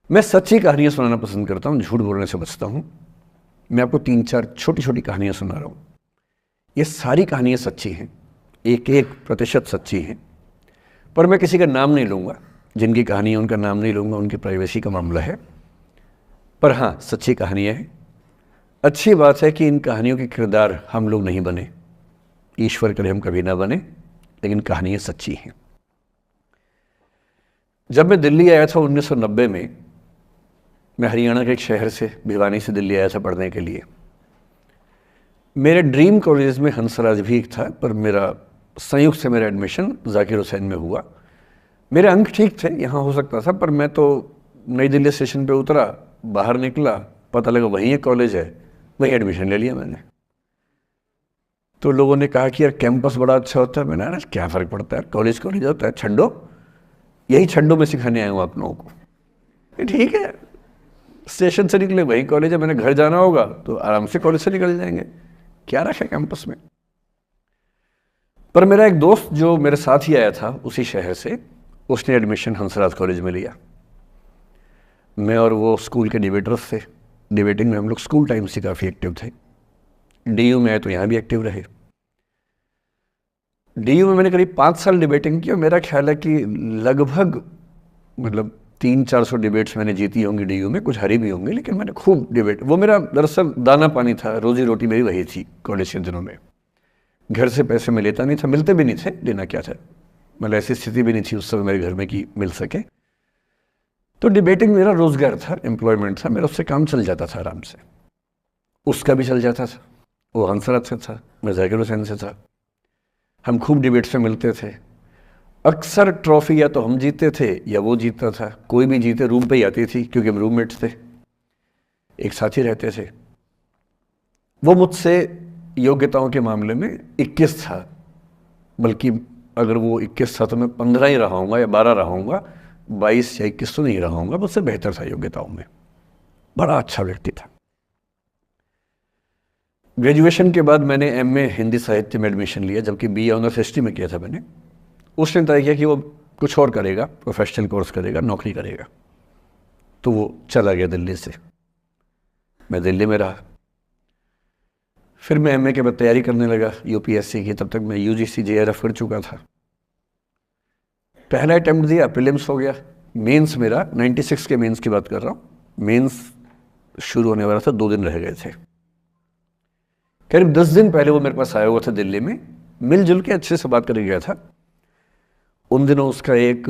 मैं सच्ची कहानियाँ सुनाना पसंद करता हूँ, झूठ बोलने से बचता हूँ। मैं आपको 3-4 छोटी छोटी कहानियाँ सुना रहा हूँ। ये सारी कहानियाँ सच्ची हैं, 1-1% सच्ची हैं, पर मैं किसी का नाम नहीं लूँगा। जिनकी कहानी है उनका नाम नहीं लूँगा, उनकी प्राइवेसी का मामला है। पर हाँ, सच्ची कहानियाँ हैं। अच्छी बात है कि इन कहानियों के किरदार हम लोग नहीं बने, ईश्वर करे हम कभी ना बने, लेकिन कहानियाँ सच्ची हैं। जब मैं दिल्ली आया था 1990 में, मैं हरियाणा के एक शहर से, भिवानी से दिल्ली आया था पढ़ने के लिए। मेरे ड्रीम कॉलेज में हंसराज भी एक था, पर मेरा संयुक्त से मेरा एडमिशन जाकिर हुसैन में हुआ। मेरे अंक ठीक थे, यहाँ हो सकता था, पर मैं तो नई दिल्ली स्टेशन पे उतरा, बाहर निकला, पता लगा वहीं एक कॉलेज है, वहीं एडमिशन ले लिया मैंने। तो लोगों ने कहा कि यार कैंपस बड़ा अच्छा होता है। मैंने कहा क्या फ़र्क पड़ता है, कॉलेज कॉलेज होता है, छंडो, यही छंडो में सिखाने आया हूँ आप लोगों को। ठीक है, स्टेशन से निकले वहीं कॉलेज है, मैंने घर जाना होगा तो आराम से कॉलेज से निकल जाएंगे, क्या रखा है कैंपस में। पर मेरा एक दोस्त जो मेरे साथ ही आया था उसी शहर से, उसने एडमिशन हंसराज कॉलेज में लिया। मैं और वो स्कूल के डिबेटर्स थे, डिबेटिंग में हम लोग स्कूल टाइम से काफ़ी एक्टिव थे। डीयू में आए तो यहाँ भी एक्टिव रहे। डीयू में मैंने करीब 5 साल डिबेटिंग की और मेरा ख्याल है कि लगभग 300-400 डिबेट्स मैंने जीती होंगी डीयू में, कुछ हरी भी होंगी, लेकिन मैंने खूब डिबेट, वो मेरा दरअसल दाना पानी था, रोजी रोटी मेरी वही थी कॉलेज के दिनों में। घर से पैसे मैं लेता नहीं था, मिलते भी नहीं थे, लेना क्या था, ऐसी स्थिति भी नहीं थी उस समय मेरे घर में कि मिल सके। तो डिबेटिंग मेरा रोजगार था, एम्प्लॉयमेंट था मेरा, उससे काम चल जाता था आराम से। उसका भी चल जाता था, वो हंसराज से था, मैं जाकिर हुसैन से था। हम खूब डिबेट्स में मिलते थे। अक्सर ट्रॉफी या तो हम जीते थे या वो जीतता था, कोई भी जीते रूम पे ही आती थी, क्योंकि हम रूममेट्स थे, एक साथ ही रहते थे। वो मुझसे योग्यताओं के मामले में 21 था, बल्कि अगर वो 21 था तो मैं 15 ही रहा हूँगा या 12 रहा हूँगा, 22 या 21 तो नहीं रहा हूँगा, मुझसे बेहतर था योग्यताओं में, बड़ा अच्छा व्यक्ति था। ग्रेजुएशन के बाद मैंने एमए हिंदी साहित्य में एडमिशन लिया, जबकि बीए ऑनर्स हिस्ट्री में किया था मैंने। उसने तय किया कि वो कुछ और करेगा, प्रोफेशनल कोर्स करेगा, नौकरी करेगा, तो वो चला गया दिल्ली से। मैं दिल्ली में रहा। फिर मैं एमए के बाद तैयारी करने लगा यूपीएससी की। तब तक मैं यूजीसी जेआरएफ कर चुका था। पहला अटेम्प्ट दिया, प्रीलिम्स हो गया। मेंस मेरा 96 के मेंस की बात कर रहा हूँ, मेंस शुरू होने वाला था, 2 दिन रह गए थे। करीब 10 दिन पहले वो मेरे पास आया हुआ था दिल्ली में, मिलजुल के अच्छे से बात करके गया था। उन दिनों उसका एक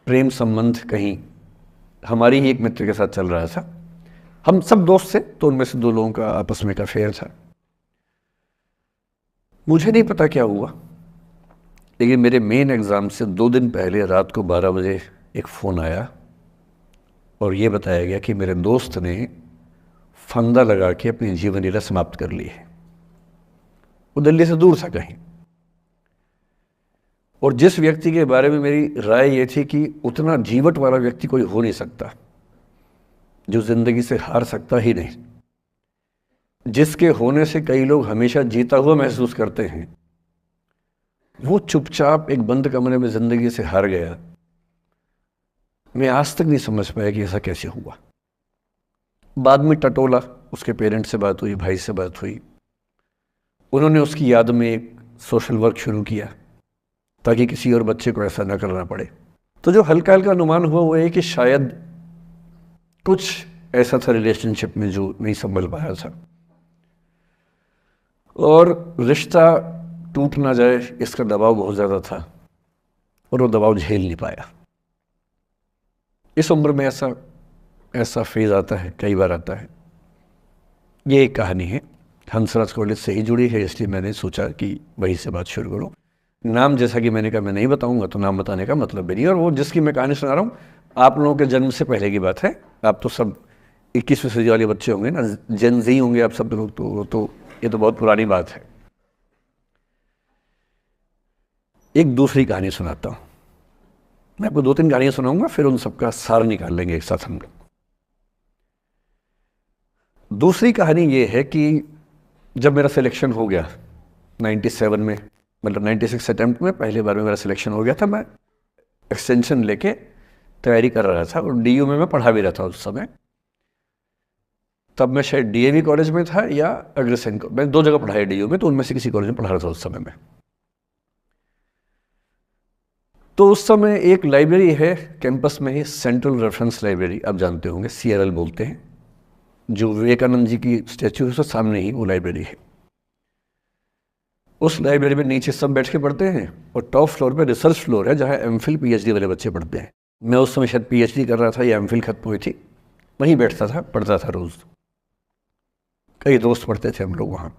प्रेम संबंध कहीं हमारी ही एक मित्र के साथ चल रहा था। हम सब दोस्त थे, तो उनमें से 2 लोगों का आपस में का अफेयर था। मुझे नहीं पता क्या हुआ, लेकिन मेरे मेन एग्ज़ाम से 2 दिन पहले रात को 12 बजे एक फ़ोन आया और ये बताया गया कि मेरे दोस्त ने फंदा लगा के अपनी जीवन लीला समाप्त कर ली है। वो दिल्ली से दूर था कहीं, और जिस व्यक्ति के बारे में मेरी राय ये थी कि उतना जीवट वाला व्यक्ति कोई हो नहीं सकता, जो ज़िंदगी से हार सकता ही नहीं, जिसके होने से कई लोग हमेशा जीता हुआ महसूस करते हैं, वो चुपचाप एक बंद कमरे में ज़िंदगी से हार गया। मैं आज तक नहीं समझ पाया कि ऐसा कैसे हुआ। बाद में टटोला, उसके पेरेंट्स से बात हुई, भाई से बात हुई, उन्होंने उसकी याद में एक सोशल वर्क शुरू किया ताकि किसी और बच्चे को ऐसा ना करना पड़े। तो जो हल्का हल्का अनुमान हुआ वो है कि शायद कुछ ऐसा था रिलेशनशिप में जो नहीं संभल पाया था, और रिश्ता टूट ना जाए इसका दबाव बहुत ज़्यादा था, और वो दबाव झेल नहीं पाया। इस उम्र में ऐसा फेज़ आता है, कई बार आता है। ये एक कहानी है, हंसराज कॉलेज से ही जुड़ी है, इसलिए मैंने सोचा कि वहीं से बात शुरू करूँ। नाम जैसा कि मैंने कहा मैं नहीं बताऊंगा, तो नाम बताने का मतलब भी नहीं। और वो जिसकी मैं कहानी सुना रहा हूँ, आप लोगों के जन्म से पहले की बात है। आप तो सब 21वीं सदी वाले बच्चे होंगे ना, जेन ज़ी होंगे आप सब लोग, तो ये तो बहुत पुरानी बात है। एक दूसरी कहानी सुनाता हूँ। मैं आपको 2-3 कहानियाँ सुनाऊंगा, फिर उन सबका सार निकाल लेंगे एक साथ हम लोग। दूसरी कहानी ये है कि जब मेरा सिलेक्शन हो गया 97 में, 96 अटेम्प्ट में पहले बार में मेरा सिलेक्शन हो गया था, मैं एक्सटेंशन लेके तैयारी कर रहा था और डीयू में मैं पढ़ा भी रहा था उस समय। तब मैं शायद डीएवी कॉलेज में था या अग्रसेन, मैं 2 जगह पढ़ा है डीयू में, तो उनमें से किसी कॉलेज में पढ़ा रहा था उस समय में। तो उस समय एक लाइब्रेरी है कैंपस में ही, सेंट्रल रेफरेंस लाइब्रेरी, आप जानते होंगे, CRL बोलते हैं, जो विवेकानंद जी की स्टैच्यू है उसके सामने ही वो लाइब्रेरी है। उस लाइब्रेरी में नीचे सब बैठ के पढ़ते हैं और टॉप फ्लोर पे रिसर्च फ्लोर है जहाँ MPhil PhD वाले बच्चे पढ़ते हैं। मैं उस समय शायद PhD कर रहा था या MPhil खत्म हुई थी, वहीं बैठता था, पढ़ता था रोज़। कई दोस्त पढ़ते थे हम लोग वहाँ।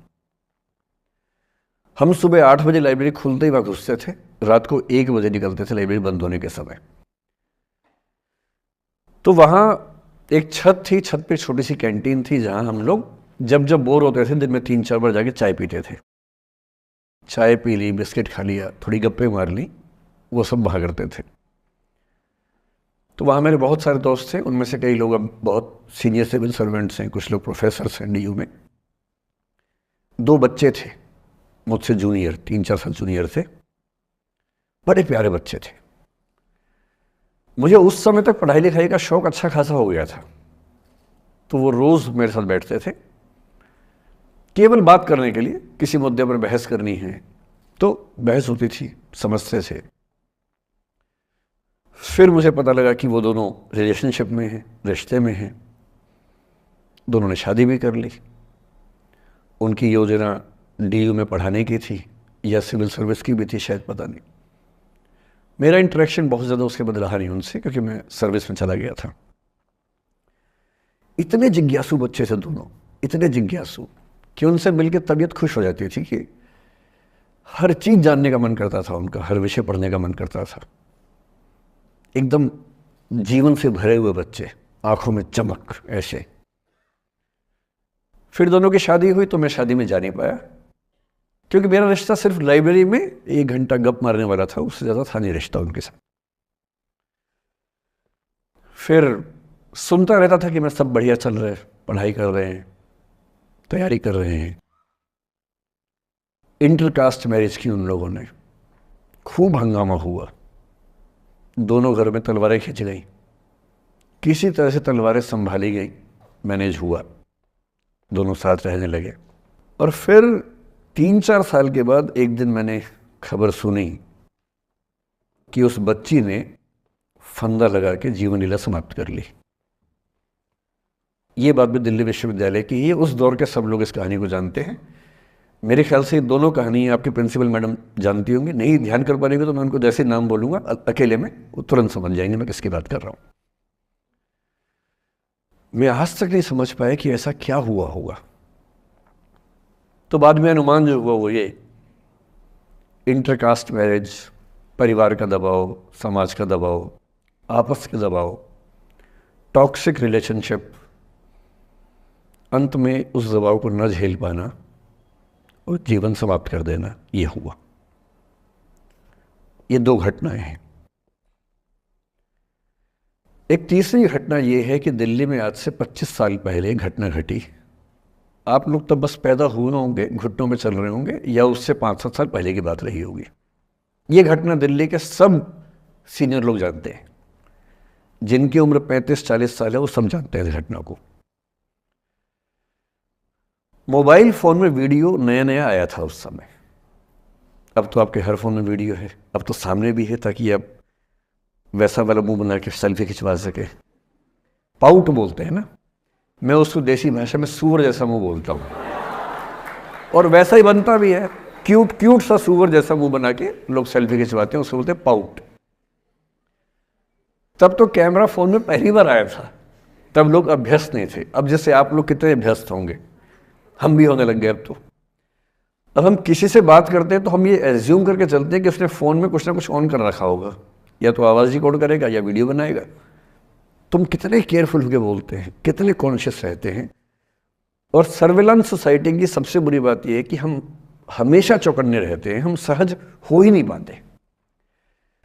हम सुबह 8 बजे लाइब्रेरी खुलते ही वहाँ घुसते थे, रात को 1 बजे निकलते थे लाइब्रेरी बंद होने के समय। तो वहाँ एक छत थी, छत पे छोटी सी कैंटीन थी जहाँ हम लोग जब जब बोर होते थे दिन में 3-4 बार जाके चाय पीते थे। चाय पी ली, बिस्किट खा लिया, थोड़ी गप्पे मार ली, वो सब वहाँ करते थे। तो वहाँ मेरे बहुत सारे दोस्त थे, उनमें से कई लोग अब बहुत सीनियर सिविल सर्वेंट्स हैं, कुछ लोग प्रोफेसर्स हैं डीयू में। 2 बच्चे थे मुझसे जूनियर, 3-4 साल जूनियर थे, बड़े प्यारे बच्चे थे। मुझे उस समय तक पढ़ाई लिखाई का शौक अच्छा खासा हो गया था, तो वो रोज़ मेरे साथ बैठते थे केवल बात करने के लिए, किसी मुद्दे पर बहस करनी है तो बहस होती थी, समझते थे। फिर मुझे पता लगा कि वो दोनों रिलेशनशिप में हैं, रिश्ते में हैं, दोनों ने शादी भी कर ली। उनकी योजना डीयू में पढ़ाने की थी या सिविल सर्विस की भी थी शायद, पता नहीं। मेरा इंटरेक्शन बहुत ज़्यादा उसके बाद रहा नहीं उनसे, क्योंकि मैं सर्विस में चला गया था। इतने जिज्ञासु बच्चे थे दोनों, इतने जिज्ञासु कि उनसे मिलकर तबीयत खुश हो जाती थी, कि हर चीज़ जानने का मन करता था उनका, हर विषय पढ़ने का मन करता था। एकदम जीवन से भरे हुए बच्चे, आंखों में चमक ऐसे। फिर दोनों की शादी हुई तो मैं शादी में जा नहीं पाया, क्योंकि मेरा रिश्ता सिर्फ लाइब्रेरी में 1 घंटा गप मारने वाला था, उससे ज़्यादा था नहीं रिश्ता उनके साथ। फिर सुनता रहता था कि मैं सब बढ़िया चल रहा है, पढ़ाई कर रहे हैं, तैयारी कर रहे हैं। इंटरकास्ट मैरिज की उन लोगों ने, खूब हंगामा हुआ, दोनों घर में तलवारें खिंच गई, किसी तरह से तलवारें संभाली गई, मैनेज हुआ, दोनों साथ रहने लगे। और फिर 3-4 साल के बाद एक दिन मैंने खबर सुनी कि उस बच्ची ने फंदा लगा के जीवन लीला समाप्त कर ली। ये बात भी दिल्ली विश्वविद्यालय की है, उस दौर के सब लोग इस कहानी को जानते हैं। मेरे ख्याल से ये दोनों कहानी आपकी प्रिंसिपल मैडम जानती होंगी, नहीं ध्यान कर पाएंगे तो मैं उनको जैसे नाम बोलूँगा अकेले में वो तुरंत समझ जाएंगे मैं किसकी बात कर रहा हूँ। मैं आज तक नहीं समझ पाया कि ऐसा क्या हुआ होगा। तो बाद में अनुमान जो हुआ वो ये, इंटरकास्ट मैरिज, परिवार का दबाव, समाज का दबाव, आपस के दबाव, टॉक्सिक रिलेशनशिप, अंत में उस दबाव को न झेल पाना और जीवन समाप्त कर देना, ये हुआ। ये 2 घटनाएं हैं। एक तीसरी घटना ये है कि दिल्ली में आज से 25 साल पहले घटना घटी। आप लोग तब बस पैदा हुए होंगे, घुटनों में चल रहे होंगे, या उससे 5-7 साल पहले की बात रही होगी। ये घटना दिल्ली के सब सीनियर लोग जानते हैं, जिनकी उम्र 35-40 साल है वो सब जानते हैं इस घटना को। मोबाइल फ़ोन में वीडियो नया नया आया था उस समय, अब तो आपके हर फ़ोन में वीडियो है, अब तो सामने भी है, ताकि आप वैसा वाला मुंह बना के सेल्फी खिंचवा सके। पाउट बोलते हैं ना, मैं उसको देसी भाषा में सूअर जैसा मुंह बोलता हूँ, और वैसा ही बनता भी है, क्यूट क्यूट सा सूअर जैसा मुंह बना के लोग सेल्फी खिंचवाते हैं, उसको बोलते हैं पाउट। तब तो कैमरा फ़ोन में पहली बार आया था, तब लोग अभ्यस्त नहीं थे। अब जैसे आप लोग कितने अभ्यस्त होंगे, हम भी होने लग गए अब तो। अब हम किसी से बात करते हैं तो हम ये एज्यूम करके चलते हैं कि उसने फ़ोन में कुछ ना कुछ ऑन कर रखा होगा, या तो आवाज़ रिकॉर्ड करेगा या वीडियो बनाएगा। तुम कितने केयरफुल होकर बोलते हैं, कितने कॉन्शियस रहते हैं। और सर्विलांस सोसाइटी की सबसे बुरी बात यह है कि हम हमेशा चौकन्ने रहते हैं, हम सहज हो ही नहीं पाते।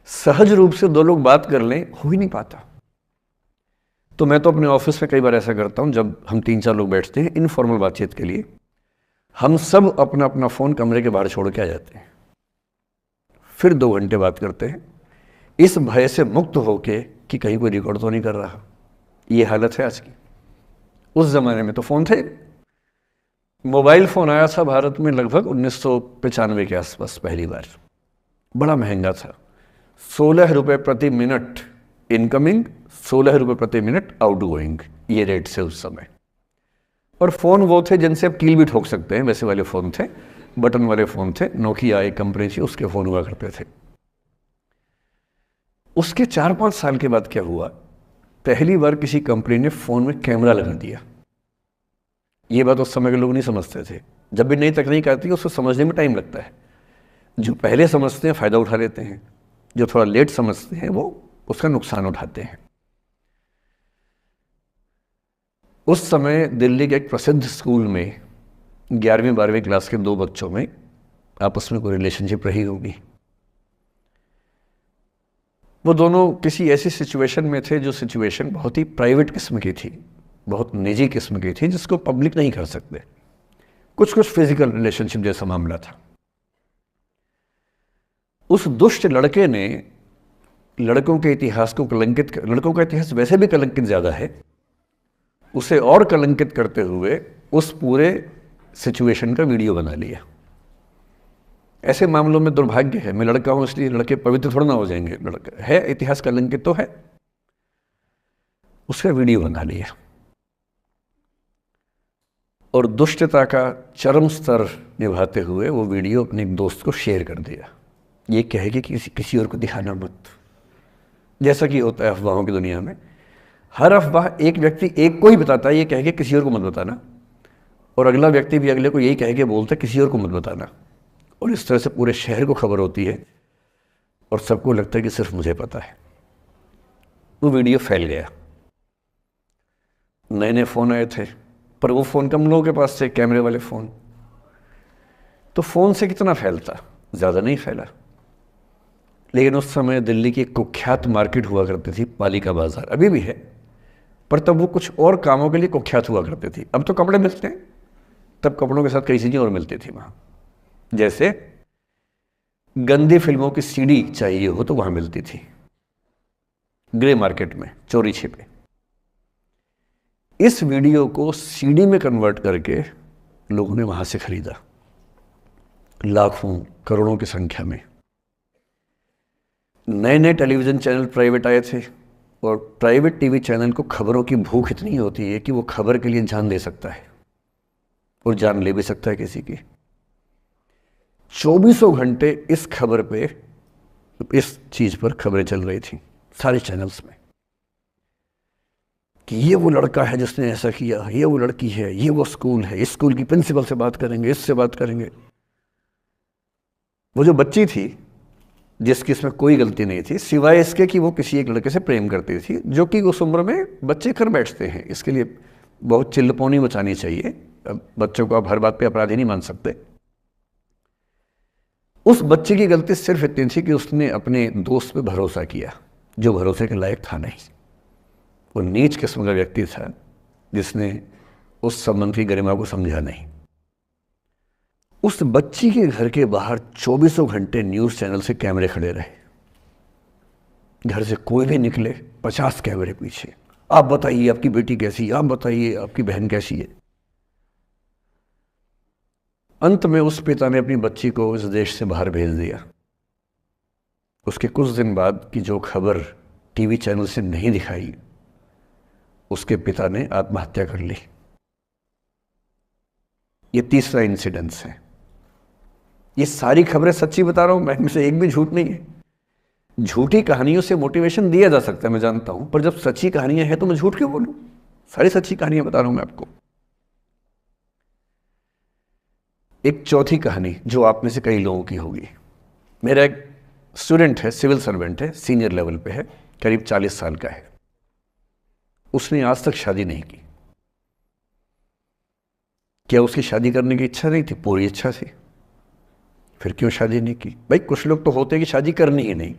सहज रूप से 2 लोग बात कर लें, हो ही नहीं पाता। तो मैं तो अपने ऑफिस में कई बार ऐसा करता हूँ, जब हम 3-4 लोग बैठते हैं इनफॉर्मल बातचीत के लिए, हम सब अपना अपना फ़ोन कमरे के बाहर छोड़ के आ जाते हैं, फिर 2 घंटे बात करते हैं, इस भय से मुक्त होके कि कहीं कोई रिकॉर्ड तो नहीं कर रहा। ये हालत है आज की। उस ज़माने में तो फ़ोन थे। मोबाइल फ़ोन आया था भारत में लगभग 1995 के आसपास पहली बार। बड़ा महंगा था, 16 रुपये प्रति मिनट इनकमिंग, 16 रुपये प्रति मिनट आउटगोइंग, ये रेट से उस समय। और फ़ोन वो थे जिनसे आप कील भी ठोक सकते हैं, वैसे वाले फ़ोन थे, बटन वाले फ़ोन थे। नोकिया एक कंपनी थी, उसके फ़ोन हुआ करते थे। उसके 4-5 साल के बाद क्या हुआ, पहली बार किसी कंपनी ने फ़ोन में कैमरा लगा दिया। ये बात उस समय के लोग नहीं समझते थे। जब भी नई तकनीक आती है उसको समझने में टाइम लगता है। जो पहले समझते हैं फ़ायदा उठा लेते हैं, जो थोड़ा लेट समझते हैं वो उसका नुकसान उठाते हैं। उस समय दिल्ली के एक प्रसिद्ध स्कूल में 11वीं-12वीं क्लास के 2 बच्चों में आपस में कोई रिलेशनशिप रही होगी। वो दोनों किसी ऐसी सिचुएशन में थे जो सिचुएशन बहुत ही प्राइवेट किस्म की थी, बहुत निजी किस्म की थी, जिसको पब्लिक नहीं कर सकते। कुछ फिजिकल रिलेशनशिप जैसा मामला था। उस दुष्ट लड़के ने लड़कों के इतिहास को कलंकित, लड़कों का इतिहास वैसे भी कलंकित ज़्यादा है, उसे और कलंकित करते हुए उस पूरे सिचुएशन का वीडियो बना लिया। ऐसे मामलों में दुर्भाग्य है, मैं लड़का हूं इसलिए लड़के पवित्र थोड़ा ना हो जाएंगे। लड़का है, इतिहास कलंकित तो है, उसका वीडियो बना लिया और दुष्टता का चरम स्तर निभाते हुए वो वीडियो अपने एक दोस्त को शेयर कर दिया। ये कहे कि किसी और को दिखाना मत, जैसा कि होता है अफवाहों की दुनिया में। हर अफवाह एक व्यक्ति एक को ही बताता है, ये कहे कि किसी और को मत बताना, और अगला व्यक्ति भी अगले को यही कहे कि बोलता है किसी और को मत बताना। और इस तरह से पूरे शहर को खबर होती है और सबको लगता है कि सिर्फ मुझे पता है। वो वीडियो फैल गया। नए नए फ़ोन आए थे, पर वो फ़ोन कम लोगों के पास थे, कैमरे वाले फ़ोन। तो फ़ोन से कितना फैलता, ज़्यादा नहीं फैला। लेकिन उस समय दिल्ली की एक कुख्यात मार्केट हुआ करती थी, पालिका बाज़ार, अभी भी है, पर तब वो कुछ और कामों के लिए कुख्यात हुआ करती थी। अब तो कपड़े मिलते हैं, तब कपड़ों के साथ कई चीज़ें और मिलती थी वहाँ। जैसे गंदी फिल्मों की सीडी चाहिए हो तो वहाँ मिलती थी, ग्रे मार्केट में, चोरी छिपे। इस वीडियो को सीडी में कन्वर्ट करके लोगों ने वहाँ से खरीदा, लाखों करोड़ों की संख्या में। नए नए टेलीविज़न चैनल प्राइवेट आए थे, और प्राइवेट टीवी चैनल को खबरों की भूख इतनी होती है कि वो खबर के लिए जान दे सकता है और जान ले भी सकता है किसी की। 24 घंटे इस खबर पे, इस चीज़ पर खबरें चल रही थी सारे चैनल्स में कि ये वो लड़का है जिसने ऐसा किया, ये वो लड़की है, ये वो स्कूल है, इस स्कूल की प्रिंसिपल से बात करेंगे, इससे बात करेंगे। वो जो बच्ची थी जिसकी इसमें कोई गलती नहीं थी, सिवाय इसके कि वो किसी एक लड़के से प्रेम करती थी, जो कि उस उम्र में बच्चे कर बैठते हैं। इसके लिए बहुत चिल्लपौनी मचानी चाहिए। बच्चों को आप हर बात पे अपराधी नहीं मान सकते। उस बच्चे की गलती सिर्फ इतनी थी कि उसने अपने दोस्त पे भरोसा किया, जो भरोसे के लायक था नहीं। वो नीच किस्म का व्यक्ति था जिसने उस संबंध की गरिमा को समझा नहीं। उस बच्ची के घर के बाहर 24 घंटे न्यूज़ चैनल से कैमरे खड़े रहे। घर से कोई भी निकले, 50 कैमरे पीछे। आप बताइए आपकी बेटी कैसी है, आप बताइए आपकी बहन कैसी है। अंत में उस पिता ने अपनी बच्ची को इस देश से बाहर भेज दिया। उसके कुछ दिन बाद की जो खबर टीवी चैनल से नहीं दिखाई, उसके पिता ने आत्महत्या कर ली। ये तीसरा इंसिडेंस है। ये सारी खबरें सच्ची बता रहा हूं मैं, इनमें से एक भी झूठ नहीं है। झूठी कहानियों से मोटिवेशन दिया जा सकता है, मैं जानता हूं, पर जब सच्ची कहानियां हैं तो मैं झूठ क्यों बोलूं? सारी सच्ची कहानियां बता रहा हूं मैं आपको। एक चौथी कहानी जो आप में से कई लोगों की होगी। मेरा एक स्टूडेंट है, सिविल सर्वेंट है, सीनियर लेवल पे है, करीब 40 साल का है। उसने आज तक शादी नहीं की। क्या उसकी शादी करने की इच्छा नहीं थी? पूरी इच्छा थी। फिर क्यों शादी नहीं की? भाई कुछ लोग तो होते हैं कि शादी करनी ही नहीं,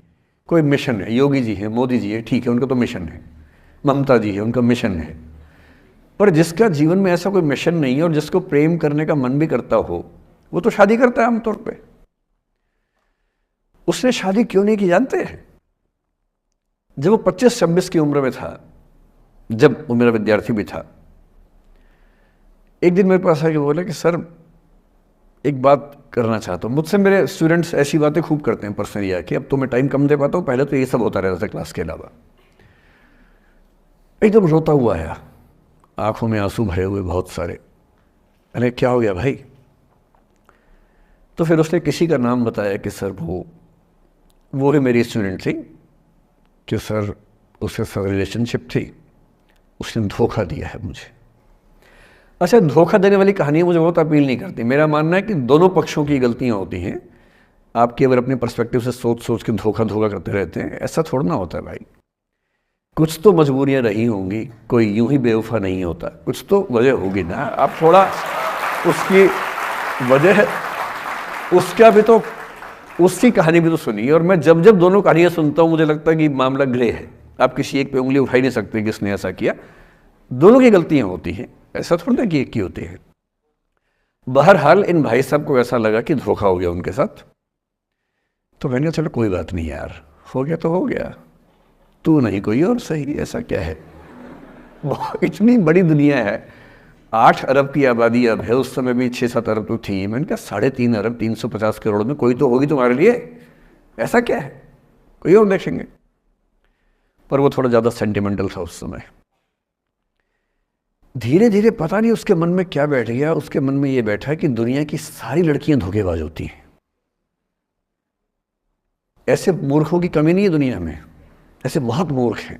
कोई मिशन है। योगी जी हैं, मोदी जी है, ठीक है, उनका तो मिशन है। ममता जी है, उनका मिशन है। पर जिसका जीवन में ऐसा कोई मिशन नहीं है और जिसको प्रेम करने का मन भी करता हो, वो तो शादी करता है आमतौर पे। उसने शादी क्यों नहीं की जानते हैं? जब वो 25-26 की उम्र में था, जब वो मेरा विद्यार्थी भी था, एक दिन मेरे पास आके बोला कि सर एक बात करना चाहता हूँ। मुझसे मेरे स्टूडेंट्स ऐसी बातें खूब करते हैं पर्सनली आके, अब तो मैं टाइम कम दे पाता हूँ, पहले तो ये सब होता रहता था क्लास के अलावा। एकदम रोता हुआ आया, आंखों में आंसू भरे हुए बहुत सारे। अरे क्या हो गया भाई? तो फिर उसने किसी का नाम बताया कि सर वो ही मेरी स्टूडेंट थी, कि सर उसके साथ रिलेशनशिप थी, उसने धोखा दिया है मुझे। अच्छा, धोखा देने वाली कहानियाँ मुझे बहुत अपील नहीं करती। मेरा मानना है कि दोनों पक्षों की गलतियाँ होती हैं। आप केवल अपने पर्सपेक्टिव से सोच सोच के धोखा करते रहते हैं, ऐसा थोड़ा ना होता है भाई। कुछ तो मजबूरियाँ रही होंगी, कोई यूं ही बेवफा नहीं होता, कुछ तो वजह होगी ना। आप थोड़ा उसकी वजह, उसका भी तो, उसकी कहानी भी तो सुनिए। और मैं जब जब दोनों कहानियाँ सुनता हूँ मुझे लगता है कि मामला ग्रे है। आप किसी एक पे उंगली उठा ही नहीं सकते कि इसने ऐसा किया। दोनों की गलतियाँ होती हैं, ऐसा थोड़ा ना कि एक की होती है। बहरहाल इन भाई साहब को ऐसा लगा कि धोखा हो गया उनके साथ। तो मैंने कहा चलो कोई बात नहीं यार, हो गया तो हो गया, तू नहीं कोई और सही, ऐसा क्या है। इतनी बड़ी दुनिया है, 8 अरब की आबादी अब है, उस समय भी 6-7 अरब तो थी। मैंने कहा 3.5 अरब 350 करोड़ में कोई तो होगी तुम्हारे लिए, ऐसा क्या है, कोई और देखेंगे। पर वो थोड़ा ज़्यादा सेंटिमेंटल था उस समय। धीरे धीरे पता नहीं उसके मन में क्या बैठ गया, उसके मन में ये बैठा कि दुनिया की सारी लड़कियां धोखेबाज होती हैं। ऐसे मूर्खों की कमी नहीं है दुनिया में, ऐसे बहुत मूर्ख हैं।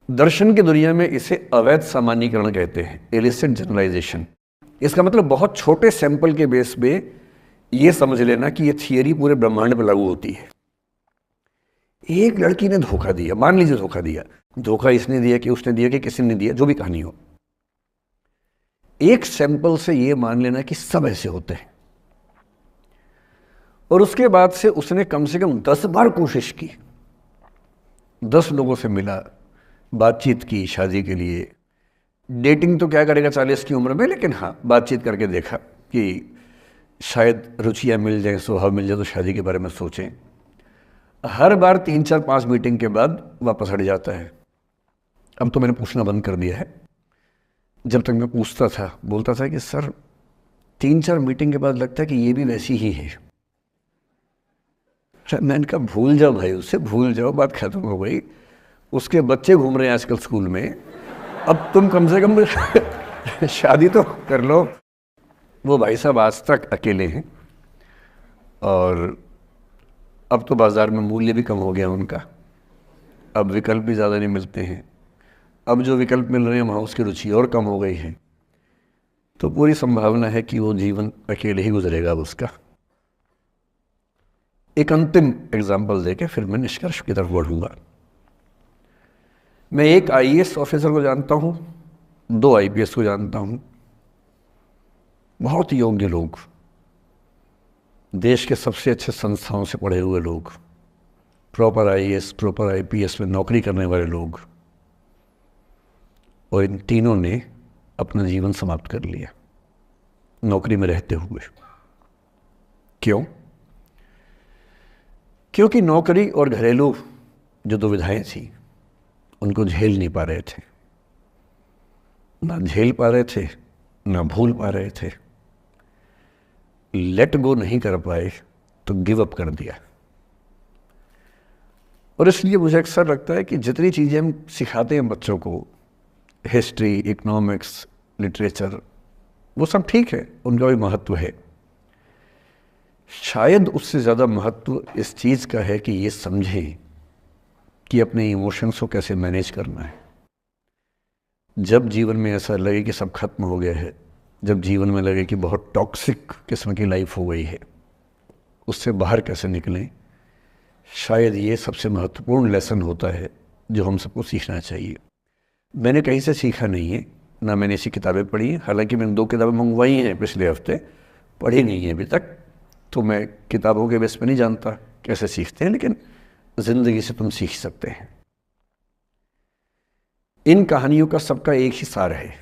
दर्शन की दुनिया में इसे अवैध सामान्यीकरण कहते हैं, इलिसिट जनरलाइजेशन। इसका मतलब बहुत छोटे सैंपल के बेस पे ये समझ लेना कि ये थियरी पूरे ब्रह्मांड पर लागू होती है। एक लड़की ने धोखा दिया, मान लीजिए धोखा दिया, धोखा इसने दिया कि उसने दिया कि किसी ने दिया, जो भी कहानी हो, एक सैंपल से ये मान लेना कि सब ऐसे होते हैं। और उसके बाद से उसने कम से कम 10 बार कोशिश की, 10 लोगों से मिला, बातचीत की शादी के लिए। डेटिंग तो क्या करेगा 40 की उम्र में, लेकिन हाँ बातचीत करके देखा कि शायद रुचियाँ मिल जाएं, स्वभाव मिल जाए तो शादी के बारे में सोचें। हर बार 3-4-5 मीटिंग के बाद वापस हट जाता है। अब तो मैंने पूछना बंद कर दिया है। जब तक मैं पूछता था, बोलता था कि सर 3-4 मीटिंग के बाद लगता है कि ये भी वैसी ही है। मैंने कहा भूल जाओ भाई, उससे भूल जाओ, बात खत्म हो गई। उसके बच्चे घूम रहे हैं आजकल स्कूल में, अब तुम कम से कम शादी तो कर लो। वो भाई साहब आज तक अकेले हैं, और अब तो बाज़ार में मूल्य भी कम हो गया उनका, अब विकल्प भी ज़्यादा नहीं मिलते हैं। अब जो विकल्प मिल रहे हैं वहाँ उसकी रुचि और कम हो गई है। तो पूरी संभावना है कि वो जीवन अकेले ही गुजरेगा अब उसका। एक अंतिम एग्जाम्पल देके फिर मैं निष्कर्ष की तरफ बढ़ूंगा। मैं एक आईएएस ऑफिसर को जानता हूँ, 2 आईपीएस को जानता हूँ, बहुत योग्य लोग, देश के सबसे अच्छे संस्थाओं से पढ़े हुए लोग, प्रॉपर आईएएस प्रॉपर आईपीएस में नौकरी करने वाले लोग, और इन तीनों ने अपना जीवन समाप्त कर लिया नौकरी में रहते हुए। क्यों? क्योंकि नौकरी और घरेलू जो दुविधाएं थी उनको झेल नहीं पा रहे थे, ना झेल पा रहे थे, ना भूल पा रहे थे। लेट गो नहीं कर पाए तो गिव अप कर दिया। और इसलिए मुझे अक्सर लगता है कि जितनी चीज़ें हम सिखाते हैं बच्चों को, हिस्ट्री, इकोनॉमिक्स, लिटरेचर, वो सब ठीक है, उनका भी महत्व है। शायद उससे ज़्यादा महत्व इस चीज़ का है कि ये समझें कि अपने इमोशंस को कैसे मैनेज करना है। जब जीवन में ऐसा लगे कि सब खत्म हो गया है, जब जीवन में लगे कि बहुत टॉक्सिक किस्म की लाइफ हो गई है, उससे बाहर कैसे निकलें, शायद ये सबसे महत्वपूर्ण लेसन होता है जो हम सबको सीखना चाहिए। मैंने कहीं से सीखा नहीं है, ना मैंने ऐसी किताबें पढ़ी हैं। हालांकि मैंने 2 किताबें मंगवाई हैं पिछले हफ्ते, पढ़ी नहीं है अभी तक, तो मैं किताबों के बेस पे नहीं जानता कैसे सीखते हैं, लेकिन ज़िंदगी से तुम सीख सकते हैं। इन कहानियों का सबका एक ही सार है,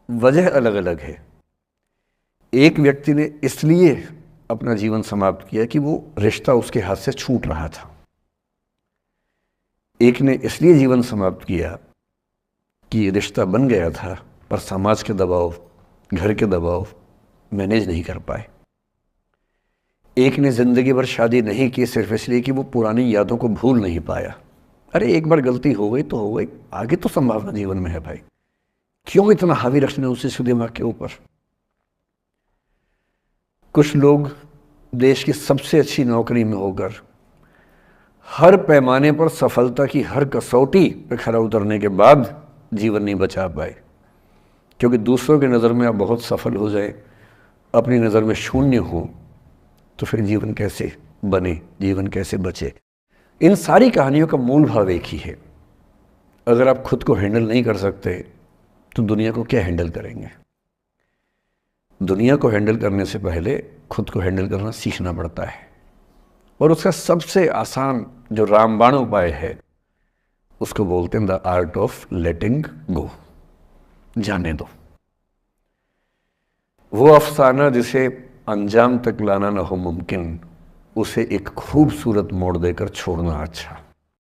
वजह अलग अलग है। एक व्यक्ति ने इसलिए अपना जीवन समाप्त किया कि वो रिश्ता उसके हाथ से छूट रहा था। एक ने इसलिए जीवन समाप्त किया कि ये रिश्ता बन गया था पर समाज के दबाव, घर के दबाव मैनेज नहीं कर पाए। एक ने ज़िंदगी भर शादी नहीं की सिर्फ इसलिए कि वो पुरानी यादों को भूल नहीं पाया। अरे एक बार गलती हो गई तो हो गई, आगे तो संभावना जीवन में है भाई, क्यों इतना हावी रखना उसी दिमाग के ऊपर। कुछ लोग देश की सबसे अच्छी नौकरी में होकर हर पैमाने पर सफलता की हर कसौटी पर खरा उतरने के बाद जीवन नहीं बचा पाए, क्योंकि दूसरों की नज़र में आप बहुत सफल हो जाए, अपनी नज़र में शून्य हो, तो फिर जीवन कैसे बने, जीवन कैसे बचे। इन सारी कहानियों का मूल भाव एक ही है, अगर आप खुद को हैंडल नहीं कर सकते तो दुनिया को क्या हैंडल करेंगे। दुनिया को हैंडल करने से पहले खुद को हैंडल करना सीखना पड़ता है, और उसका सबसे आसान जो रामबाण उपाय है उसको बोलते हैं द आर्ट ऑफ लेटिंग गो, जाने दो। वो अफसाना जिसे अंजाम तक लाना न हो मुमकिन, उसे एक खूबसूरत मोड़ देकर छोड़ना अच्छा।